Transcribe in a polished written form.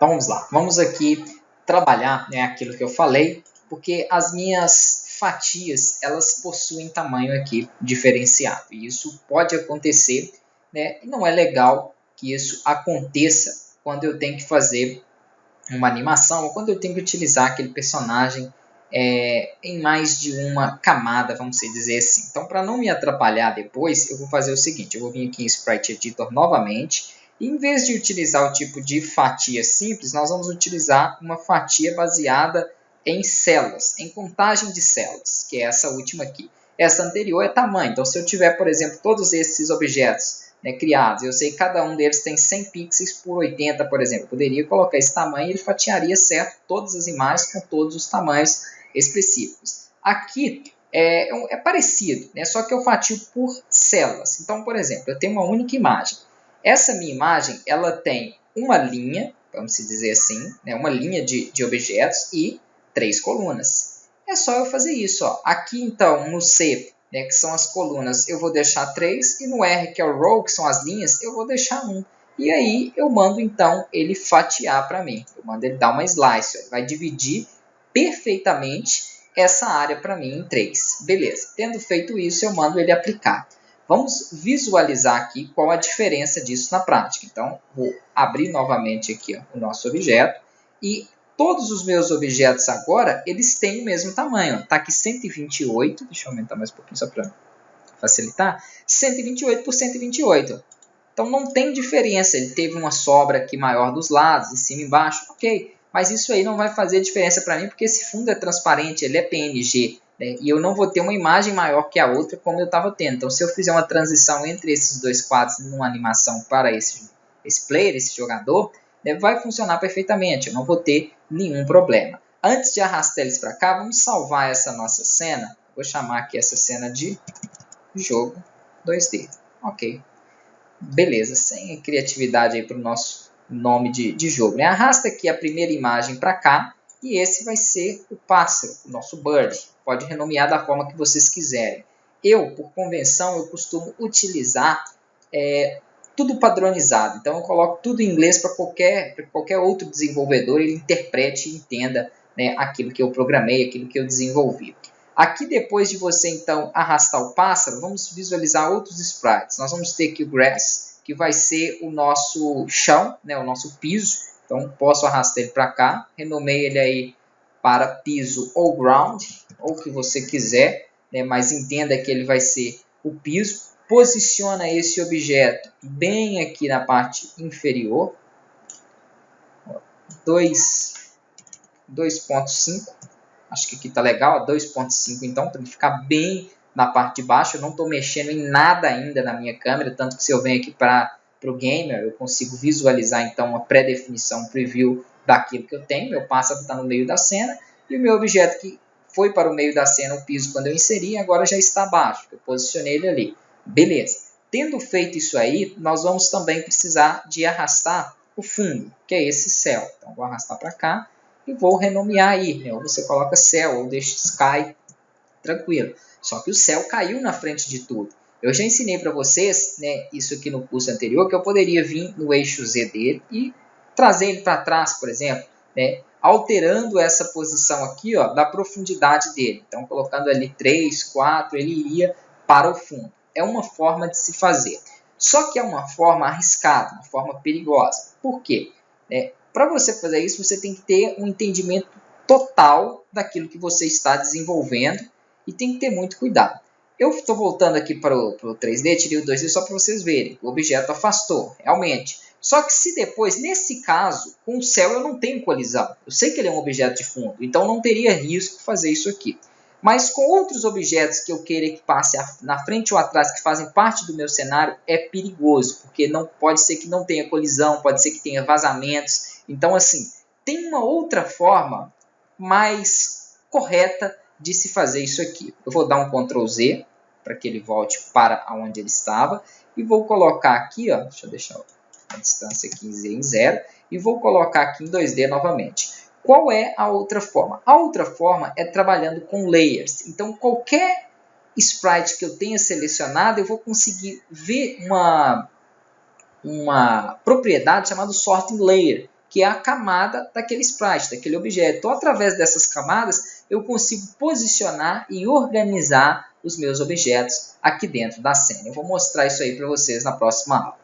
Então vamos lá, vamos aqui trabalhar, né, aquilo que eu falei, porque as minhas fatias elas possuem tamanho aqui diferenciado e isso pode acontecer, né, e não é legal que isso aconteça quando eu tenho que fazer uma animação ou quando eu tenho que utilizar aquele personagem em mais de uma camada, vamos dizer assim. Então, para não me atrapalhar depois, eu vou fazer o seguinte, eu vou vir aqui em Sprite Editor novamente, e em vez de utilizar o tipo de fatia simples, nós vamos utilizar uma fatia baseada em células, em contagem de células, que é essa última aqui. Essa anterior é tamanho, então se eu tiver, por exemplo, todos esses objetos, né, criados, eu sei que cada um deles tem 100 pixels por 80, por exemplo, eu poderia colocar esse tamanho e ele fatiaria certo todas as imagens com todos os tamanhos específicos. Aqui é parecido, né? Só que eu fatio por células. Então, por exemplo, eu tenho uma única imagem. Essa minha imagem ela tem uma linha, vamos dizer assim, né? Uma linha de objetos e 3 colunas. É só eu fazer isso. Ó. Aqui, então, no C, né, que são as colunas, eu vou deixar 3. E no R, que é o row, que são as linhas, eu vou deixar 1. E aí eu mando, então, ele fatiar para mim. Eu mando ele dar uma slice. Ele vai dividir perfeitamente essa área para mim em 3. Beleza. Tendo feito isso, eu mando ele aplicar. Vamos visualizar aqui qual a diferença disso na prática. Então, vou abrir novamente aqui ó, o nosso objeto. E todos os meus objetos agora, eles têm o mesmo tamanho. Está aqui 128. Deixa eu aumentar mais um pouquinho só para facilitar. 128 por 128. Então, não tem diferença. Ele teve uma sobra aqui maior dos lados, em cima e embaixo. Ok. Mas isso aí não vai fazer diferença para mim, porque esse fundo é transparente, ele é PNG, né? E eu não vou ter uma imagem maior que a outra como eu estava tendo. Então, se eu fizer uma transição entre esses dois quadros numa animação para esse player, esse jogador, né, vai funcionar perfeitamente, eu não vou ter nenhum problema. Antes de arrastar eles para cá, vamos salvar essa nossa cena. Vou chamar aqui essa cena de jogo 2D. Ok. Beleza, sem criatividade aí para o nosso nome de jogo. Né? Arrasta aqui a primeira imagem para cá e esse vai ser o pássaro, o nosso bird. Pode renomear da forma que vocês quiserem. Eu, por convenção, eu costumo utilizar tudo padronizado. Então, eu coloco tudo em inglês para qualquer outro desenvolvedor ele interprete e entenda, né, aquilo que eu programei, aquilo que eu desenvolvi. Aqui, depois de você, então, arrastar o pássaro, vamos visualizar outros sprites. Nós vamos ter aqui o grass, que vai ser o nosso chão, né, o nosso piso. Então, posso arrastar ele para cá, renomeio ele aí para piso ou ground, ou o que você quiser, né, mas entenda que ele vai ser o piso. Posiciona esse objeto bem aqui na parte inferior, 2.5, acho que aqui está legal, 2.5 então, para ele ficar bem na parte de baixo. Eu não estou mexendo em nada ainda na minha câmera, tanto que se eu venho aqui para o Gamer, eu consigo visualizar então uma pré-definição, um preview daquilo que eu tenho. Meu pássaro está no meio da cena e o meu objeto que foi para o meio da cena, o piso, quando eu inseri, agora já está abaixo. Eu posicionei ele ali. Beleza. Tendo feito isso aí, nós vamos também precisar de arrastar o fundo, que é esse céu. Então, vou arrastar para cá e vou renomear aí. Né? Ou você coloca céu ou deixa sky, tranquilo. Só que o céu caiu na frente de tudo. Eu já ensinei para vocês, né, isso aqui no curso anterior, que eu poderia vir no eixo Z dele e trazer ele para trás, por exemplo, né, alterando essa posição aqui ó, da profundidade dele. Então, colocando ali 3, 4, ele iria para o fundo. É uma forma de se fazer. Só que é uma forma arriscada, uma forma perigosa. Por quê? Para você fazer isso, você tem que ter um entendimento total daquilo que você está desenvolvendo e tem que ter muito cuidado. Eu estou voltando aqui para o 3D, tirei o 2D só para vocês verem. O objeto afastou, realmente. Só que se depois, nesse caso, com o céu eu não tenho colisão. Eu sei que ele é um objeto de fundo, então não teria risco fazer isso aqui. Mas com outros objetos que eu queira que passe na frente ou atrás, que fazem parte do meu cenário, é perigoso. Porque não pode ser que não tenha colisão, pode ser que tenha vazamentos. Então, assim, tem uma outra forma mais correta de se fazer isso aqui. Eu vou dar um Ctrl Z para que ele volte para onde ele estava e vou colocar aqui, ó, deixa eu deixar a distância aqui em 0 e vou colocar aqui em 2D novamente. Qual é a outra forma? A outra forma é trabalhando com layers. Então, qualquer sprite que eu tenha selecionado, eu vou conseguir ver uma propriedade chamada sorting layer, que é a camada daquele sprite, daquele objeto. Então, através dessas camadas, eu consigo posicionar e organizar os meus objetos aqui dentro da cena. Eu vou mostrar isso aí para vocês na próxima aula.